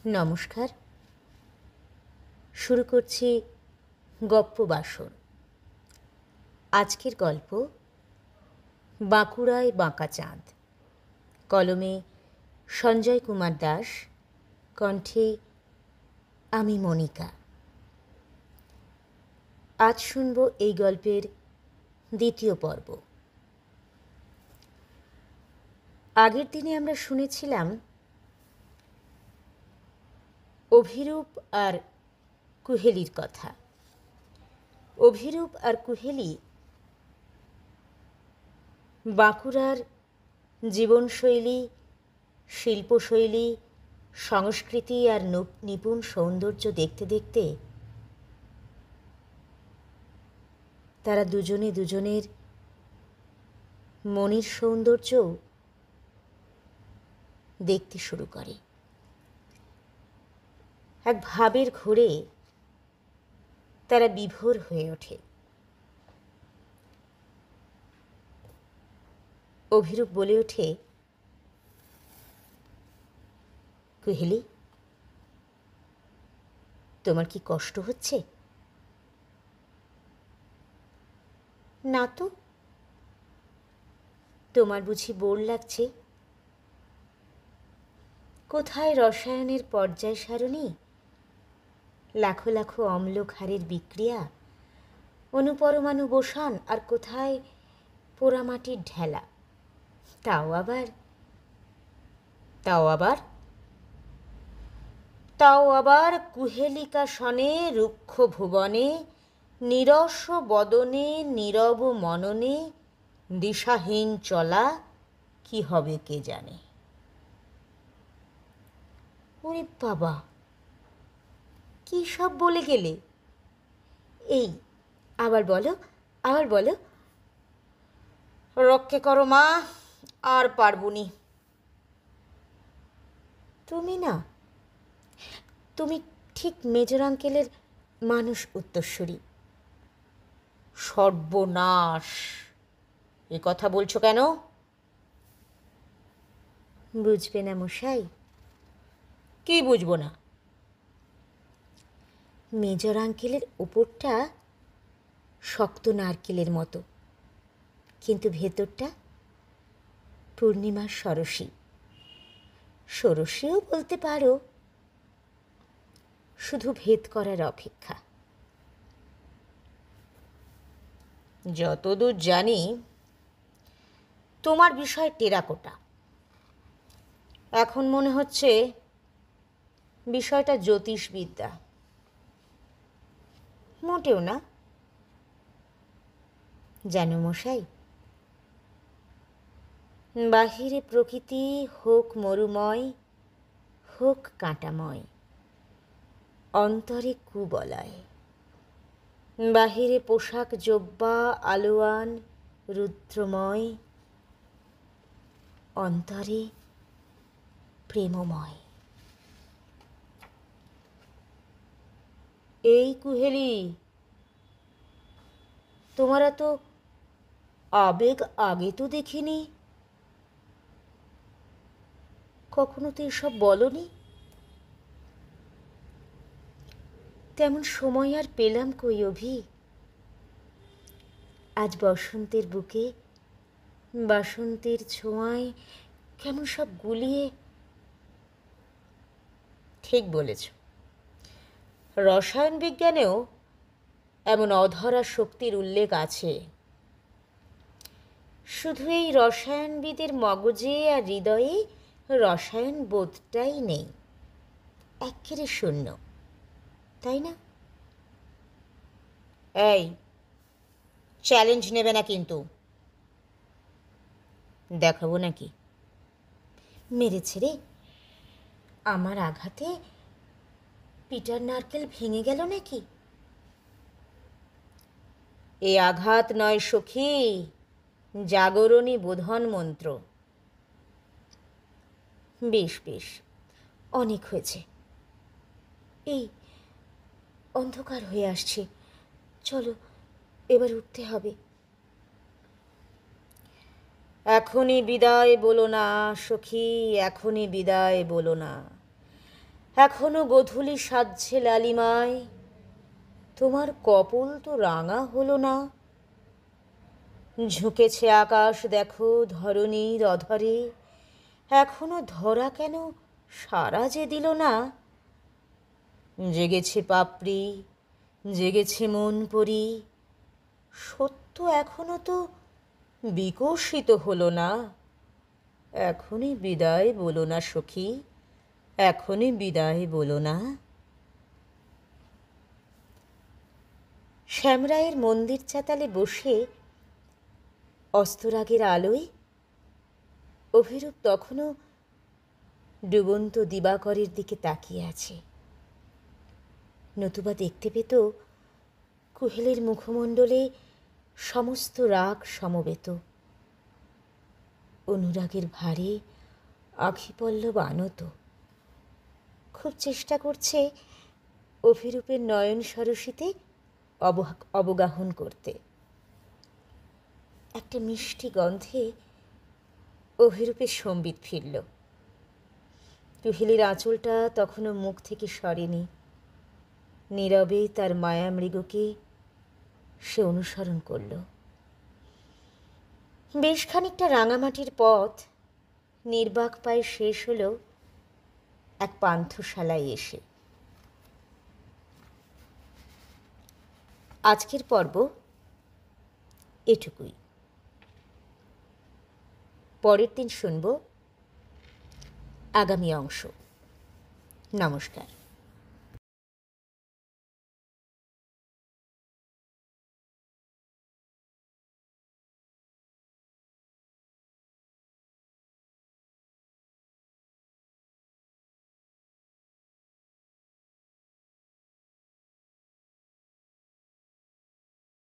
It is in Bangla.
নমস্কার। শুরু করছি গপ্প বাসর। আজকের গল্প বাঁকুড়ায় বাঁকা চাঁদ। কলমে সঞ্জয় কুমার দাস, কণ্ঠে আমি মনিকা। আজ শুনব এই গল্পের দ্বিতীয় পর্ব। আগের দিনে আমরা শুনেছিলাম অভিরূপ আর কুহেলির কথা। অভিরূপ আর কুহেলি বাঁকুড়ার জীবনশৈলী, শিল্পশৈলী, সংস্কৃতি আর নিপুণ সৌন্দর্য দেখতে দেখতে তারা দুজনে দুজনের মনের সৌন্দর্যও দেখতে শুরু করে। এক ভাবের ঘোরে তারা বিভোর হয়ে ওঠে। অভিরূপ বলে ওঠে, কুহেলি, তোমার কি কষ্ট হচ্ছে? না তো। তোমার বুঝি বোর লাগছে? কোথায় রসায়নের পর্যায় সারণী, লাখো লাখো অম্ল ক্ষারের বিক্রিয়া, অনুপরমাণু বোসন, আর কোথায় পোড়ামাটির ঢেলা। তাও আবার কুহেলিকা সনে, রুক্ষ ভুবনে, নিরস বদনে, নীরব মননে, দিশাহীন চলা, কি হবে কে জানে। ওরে বাবা, কি সব বলে গেলে! এই, আবার বলো। রক্ষে করো মা, আর পারবুনি। তুমি ঠিক মেজর আঙ্কেলের মানুষ উত্তরসূরি। সর্বনাশ! এ কথা বলছো কেন? বুঝবে না মশাই। কি বুঝবো না? মেজর আঙ্কেলের ওপরটা শক্ত নারকেলের মতো, কিন্তু ভেতরটা পূর্ণিমার ষোড়শীও বলতে পারো, শুধু ভেদ করার অপেক্ষা। যতদূর জানি তোমার বিষয় টেরাকোটা। এখন মনে হচ্ছে বিষয়টা জ্যোতিষবিদ্যা। মোটেও না। জানো মশাই, বাহিরে প্রকৃতি হোক মরুময়, হোক কাঁটাময়, অন্তরে কুবলয়। বাহিরে পোশাক জোব্বা আলোয়ান রুদ্রময়, অন্তরে প্রেমময়। এই কুহেলি, তোমার এত আবেগ আগে তো দেখিনি। কখনো তো এসব বলনি। তেমন সময় আর পেলাম কই অভি। আজ বসন্তের বুকে, বাসন্তের ছোঁয়ায় কেমন সব গুলিয়ে। ঠিক বলেছ, রসায়ন বিজ্ঞানেও এমন অধরা শক্তির উল্লেখ আছে। শুধু এই রসায়নবিদের মগজে আর হৃদয়ে রসায়ন বোধটাই নেই, একেবারে শূন্য, তাই না? এই, চ্যালেঞ্জ নেবে না কিন্তু। দেখাবো নাকি? মেরেছে রে! আমার আঘাতে পিটার নারকেল ভেঙে গেল নাকি? এ আঘাত নয় সখী, জাগরণী বোধন মন্ত্র। বেশ, অনেক হয়েছে। এই, অন্ধকার হয়ে আসছে, চলো এবার উঠতে হবে। এখনই বিদায় বলো না সখী, এখনই বিদায় বলো না। এখনো গোধূলি সাজছে লালিমায়, তোমার কপোল তো রাঙা হলো না। ঝুঁকেছে আকাশ দেখো ধরণীর অধরে, এখনো ধরা কেন সারা যে দিল না। জেগেছে পাপড়ি, জেগেছে মন পরি, সত্য এখনো তো বিকশিত হলো না। এখনই বিদায় বলো না সখী, এখনই বিদায় বলো না। শ্যামরায়ের মন্দির চাতালে বসে অস্তরাগের আলোয় অভিরূপ তখনও ডুবন্ত দিবাকরের দিকে তাকিয়ে আছে। নতুবা দেখতে পেত কুহেলের মুখমণ্ডলে সমস্ত রাগ সমবেত। অনুরাগের ভারে আখিপল্লব আনত, খুব চেষ্টা করছে অভিরূপের নয়ন সরসিতে অবগাহন করতে। একটা মিষ্টি গন্ধে অভিরূপের সম্বিত ফিরল। কুহেলের আঁচলটা তখনও মুখ থেকে সরেনি। নীরবে তার মায়ামৃগকে সে অনুসরণ করল। বেশ খানিকটা রাঙামাটির পথ নির্বাক পায়ে শেষ হল এক পান্থশালায় এসে। আজকের পর্ব এটুকুই। পরের দিন শুনব আগামী অংশ। নমস্কার।